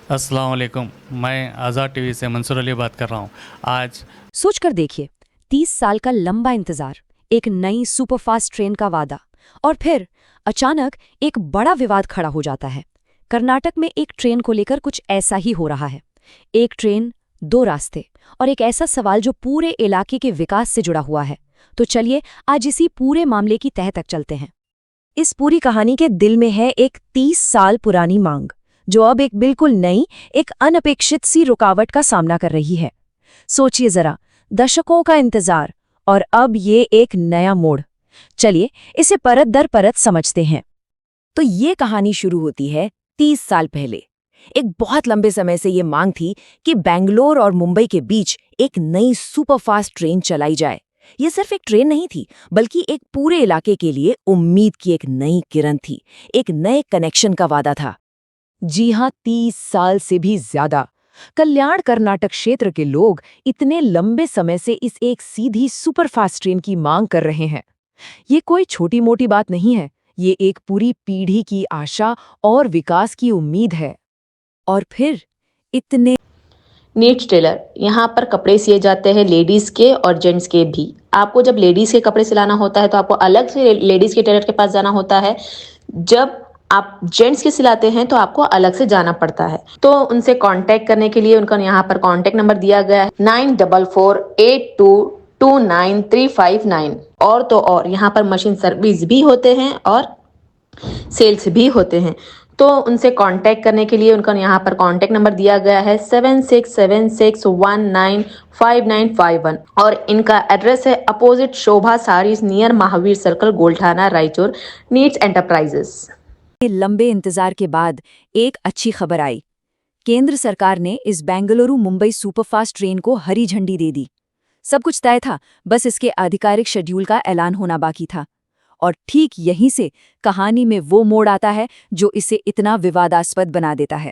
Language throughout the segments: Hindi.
अस्सलाम वालेकुम। मैं आज़ाद टीवी से मंसूर अली बात कर रहा हूँ। आज सोच कर देखिए, 30 साल का लंबा इंतजार, एक नई सुपरफास्ट ट्रेन का वादा, और फिर अचानक एक बड़ा विवाद खड़ा हो जाता है। कर्नाटक में एक ट्रेन को लेकर कुछ ऐसा ही हो रहा है। एक ट्रेन, दो रास्ते, और एक ऐसा सवाल जो पूरे इलाके के विकास से जुड़ा हुआ है। तो चलिए आज इसी पूरे मामले की तह तक चलते हैं। इस पूरी कहानी के दिल में है एक 30 साल पुरानी मांग, जो अब एक बिल्कुल नई, एक अनपेक्षित सी रुकावट का सामना कर रही है। सोचिए जरा, दशकों का इंतजार, और अब ये एक नया मोड़। चलिए इसे परत दर परत समझते हैं। तो ये कहानी शुरू होती है 30 साल पहले। एक बहुत लंबे समय से ये मांग थी कि बेंगलोर और मुंबई के बीच एक नई सुपरफास्ट ट्रेन चलाई जाए। ये सिर्फ एक ट्रेन नहीं थी, बल्कि एक पूरे इलाके के लिए उम्मीद की एक नई किरण थी, एक नए कनेक्शन का वादा था। जी हाँ, 30 साल से भी ज्यादा। कल्याण कर्नाटक क्षेत्र के लोग इतने लंबे समय से इस एक सीधी सुपरफास्ट ट्रेन की मांग कर रहे हैं। ये कोई छोटी मोटी बात नहीं है, ये एक पूरी पीढ़ी की आशा और विकास की उम्मीद है। और फिर इतने नीड्स टेलर यहाँ पर कपड़े सिए जाते हैं, लेडीज के और जेंट्स के भी। आपको जब लेडीज के कपड़े सिलाना होता है तो आपको अलग से लेडीज के टेलर के पास जाना होता है। जब आप जेंट्स के सिलाते हैं तो आपको अलग से जाना पड़ता है। तो उनसे कांटेक्ट करने के लिए उनका यहाँ पर कांटेक्ट नंबर दिया गया है 9448229359। और तो और यहाँ पर मशीन सर्विस भी होते हैं और सेल्स भी होते हैं। तो उनसे कांटेक्ट करने के लिए उनका यहाँ पर कांटेक्ट नंबर दिया गया है 7676195951। और इनका एड्रेस है opposite Shobha saris near Mahavir circle, Golthana, Raichur. Needs enterprises. लंबे इंतजार के बाद एक अच्छी खबर आई। केंद्र सरकार ने इस बेंगलुरु मुंबई सुपरफास्ट ट्रेन को हरी झंडी दे दी। सब कुछ तय था, बस इसके आधिकारिक शेड्यूल का ऐलान होना बाकी था। और ठीक यहीं से कहानी में वो मोड़ आता है जो इसे इतना विवादास्पद बना देता है।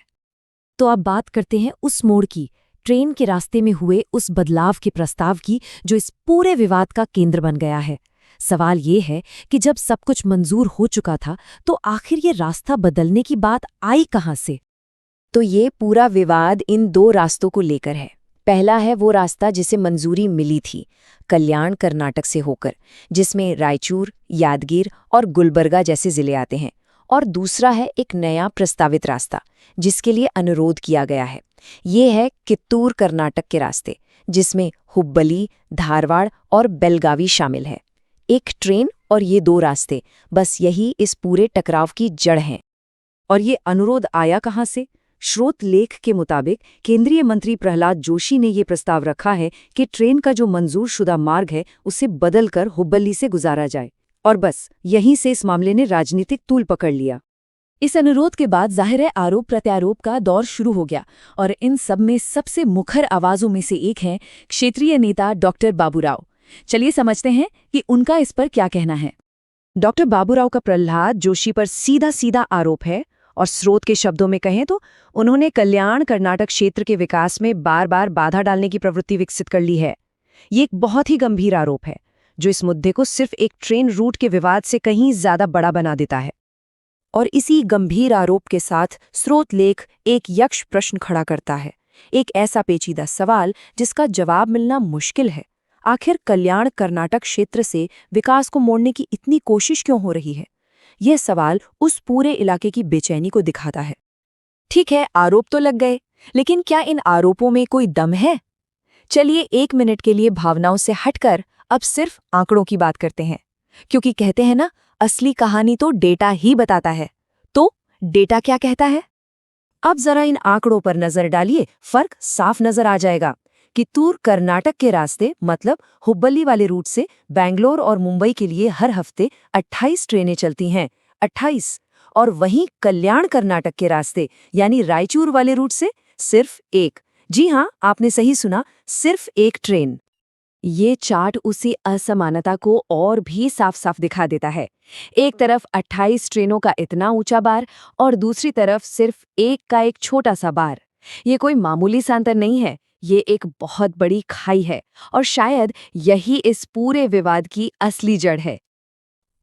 तो अब बात करते हैं उस मोड़ की, ट्रेन के रास्ते में हुए उस बदलाव के प्रस्ताव की जो इस पूरे विवाद का केंद्र बन गया है। सवाल ये है कि जब सब कुछ मंजूर हो चुका था, तो आखिर ये रास्ता बदलने की बात आई कहाँ से? तो ये पूरा विवाद इन दो रास्तों को लेकर है। पहला है वो रास्ता जिसे मंजूरी मिली थी, कल्याण कर्नाटक से होकर, जिसमें रायचूर, यादगीर और गुलबर्गा जैसे जिले आते हैं। और दूसरा है एक नया प्रस्तावित रास्ता, जिसके लिए अनुरोध किया गया है। ये है कित्तूर कर्नाटक के रास्ते, जिसमें हुब्बली, धारवाड़ और बेलगावी शामिल है। एक ट्रेन और ये दो रास्ते, बस यही इस पूरे टकराव की जड़ हैं। और ये अनुरोध आया कहाँ से? स्रोत लेख के मुताबिक केंद्रीय मंत्री प्रहलाद जोशी ने ये प्रस्ताव रखा है कि ट्रेन का जो मंजूर शुदा मार्ग है उसे बदलकर हुब्बली से गुजारा जाए। और बस यहीं से इस मामले ने राजनीतिक तूल पकड़ लिया। इस अनुरोध के बाद जाहिर है आरोप प्रत्यारोप का दौर शुरू हो गया, और इन सब में सबसे मुखर आवाजों में से एक हैं क्षेत्रीय नेता डॉक्टर बाबूराव। चलिए समझते हैं कि उनका इस पर क्या कहना है। डॉक्टर बाबूराव का प्रहलाद जोशी पर सीधा सीधा आरोप है, और स्रोत के शब्दों में कहें तो उन्होंने कल्याण कर्नाटक क्षेत्र के विकास में बार बार बाधा डालने की प्रवृत्ति विकसित कर ली है। ये एक बहुत ही गंभीर आरोप है, जो इस मुद्दे को सिर्फ एक ट्रेन रूट के विवाद से कहीं ज्यादा बड़ा बना देता है। और इसी गंभीर आरोप के साथ स्रोत लेख एक यक्ष प्रश्न खड़ा करता है, एक ऐसा पेचीदा सवाल जिसका जवाब मिलना मुश्किल है। आखिर कल्याण कर्नाटक क्षेत्र से विकास को मोड़ने की इतनी कोशिश क्यों हो रही है? यह सवाल उस पूरे इलाके की बेचैनी को दिखाता है। ठीक है, आरोप तो लग गए, लेकिन क्या इन आरोपों में कोई दम है? चलिए 1 मिनट के लिए भावनाओं से हटकर अब सिर्फ आंकड़ों की बात करते हैं, क्योंकि कहते हैं ना, असली कहानी तो डेटा ही बताता है। तो डेटा क्या कहता है? अब जरा इन आंकड़ों पर नजर डालिए, फर्क साफ नजर आ जाएगा। कित्तूर कर्नाटक के रास्ते मतलब हुब्बली वाले रूट से बैंगलोर और मुंबई के लिए हर हफ्ते 28 ट्रेनें चलती हैं, 28। और वहीं कल्याण कर्नाटक के रास्ते यानी रायचूर वाले रूट से सिर्फ एक। जी हाँ, आपने सही सुना, सिर्फ एक ट्रेन। ये चार्ट उसी असमानता को और भी साफ साफ दिखा देता है। एक तरफ 28 ट्रेनों का इतना ऊंचा बार, और दूसरी तरफ सिर्फ एक का एक छोटा सा बार। ये कोई मामूली सा अंतर नहीं है, ये एक बहुत बड़ी खाई है, और शायद यही इस पूरे विवाद की असली जड़ है।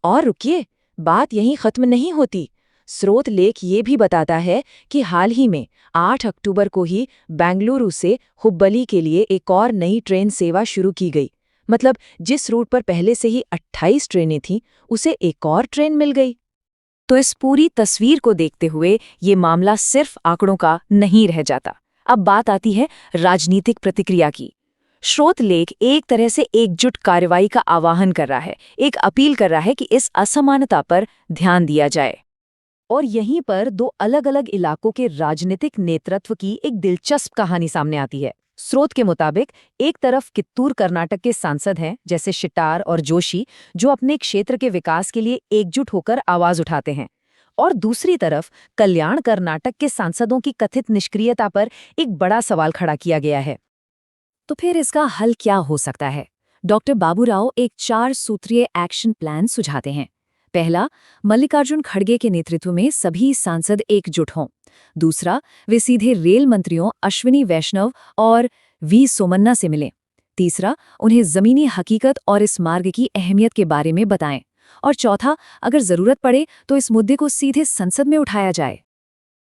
और रुकिए, बात यहीं खत्म नहीं होती। स्रोत लेख ये भी बताता है कि हाल ही में 8 अक्टूबर को ही बेंगलुरु से हुब्बली के लिए एक और नई ट्रेन सेवा शुरू की गई। मतलब जिस रूट पर पहले से ही 28 ट्रेनें थीं, उसे एक और ट्रेन मिल गई। तो इस पूरी तस्वीर को देखते हुए ये मामला सिर्फ आंकड़ों का नहीं रह जाता। अब बात आती है राजनीतिक प्रतिक्रिया की। स्रोत लेख एक तरह से एकजुट कार्रवाई का आह्वान कर रहा है, एक अपील कर रहा है कि इस असमानता पर ध्यान दिया जाए। और यहीं पर दो अलग-अलग इलाकों के राजनीतिक नेतृत्व की एक दिलचस्प कहानी सामने आती है। स्रोत के मुताबिक एक तरफ कित्तूर कर्नाटक के सांसद हैं जैसे शिटार और जोशी, जो अपने क्षेत्र के विकास के लिए एकजुट होकर आवाज उठाते हैं, और दूसरी तरफ कल्याण कर्नाटक के सांसदों की कथित निष्क्रियता पर एक बड़ा सवाल खड़ा किया गया है। तो फिर इसका हल क्या हो सकता है? डॉक्टर बाबूराव एक 4 सूत्रीय एक्शन प्लान सुझाते हैं। पहला, मल्लिकार्जुन खड़गे के नेतृत्व में सभी सांसद एकजुट हों। दूसरा, वे सीधे रेल मंत्रियों अश्विनी वैष्णव और वी सोमन्ना से मिलें। तीसरा, उन्हें जमीनी हकीकत और इस मार्ग की अहमियत के बारे में बताएं। और चौथा, अगर जरूरत पड़े तो इस मुद्दे को सीधे संसद में उठाया जाए।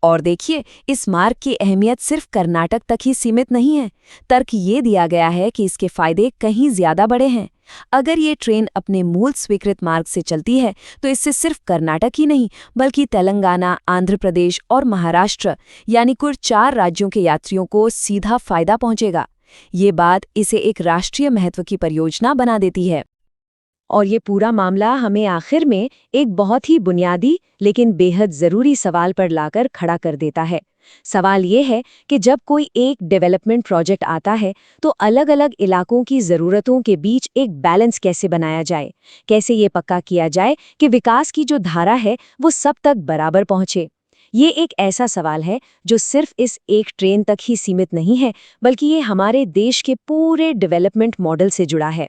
और देखिए, इस मार्ग की अहमियत सिर्फ कर्नाटक तक ही सीमित नहीं है। तर्क ये दिया गया है कि इसके फायदे कहीं ज्यादा बड़े हैं। अगर ये ट्रेन अपने मूल स्वीकृत मार्ग से चलती है तो इससे सिर्फ कर्नाटक ही नहीं बल्कि तेलंगाना, आंध्र प्रदेश और महाराष्ट्र यानी कुल 4 राज्यों के यात्रियों को सीधा फायदा पहुंचेगा। ये बात इसे एक राष्ट्रीय महत्व की परियोजना बना देती है। और ये पूरा मामला हमें आखिर में एक बहुत ही बुनियादी लेकिन बेहद ज़रूरी सवाल पर लाकर खड़ा कर देता है। सवाल ये है कि जब कोई एक डेवलपमेंट प्रोजेक्ट आता है तो अलग-अलग इलाकों की ज़रूरतों के बीच एक बैलेंस कैसे बनाया जाए? कैसे ये पक्का किया जाए कि विकास की जो धारा है वो सब तक बराबर पहुंचे? ये एक ऐसा सवाल है जो सिर्फ इस एक ट्रेन तक ही सीमित नहीं है, बल्कि ये हमारे देश के पूरे डेवलपमेंट मॉडल से जुड़ा है।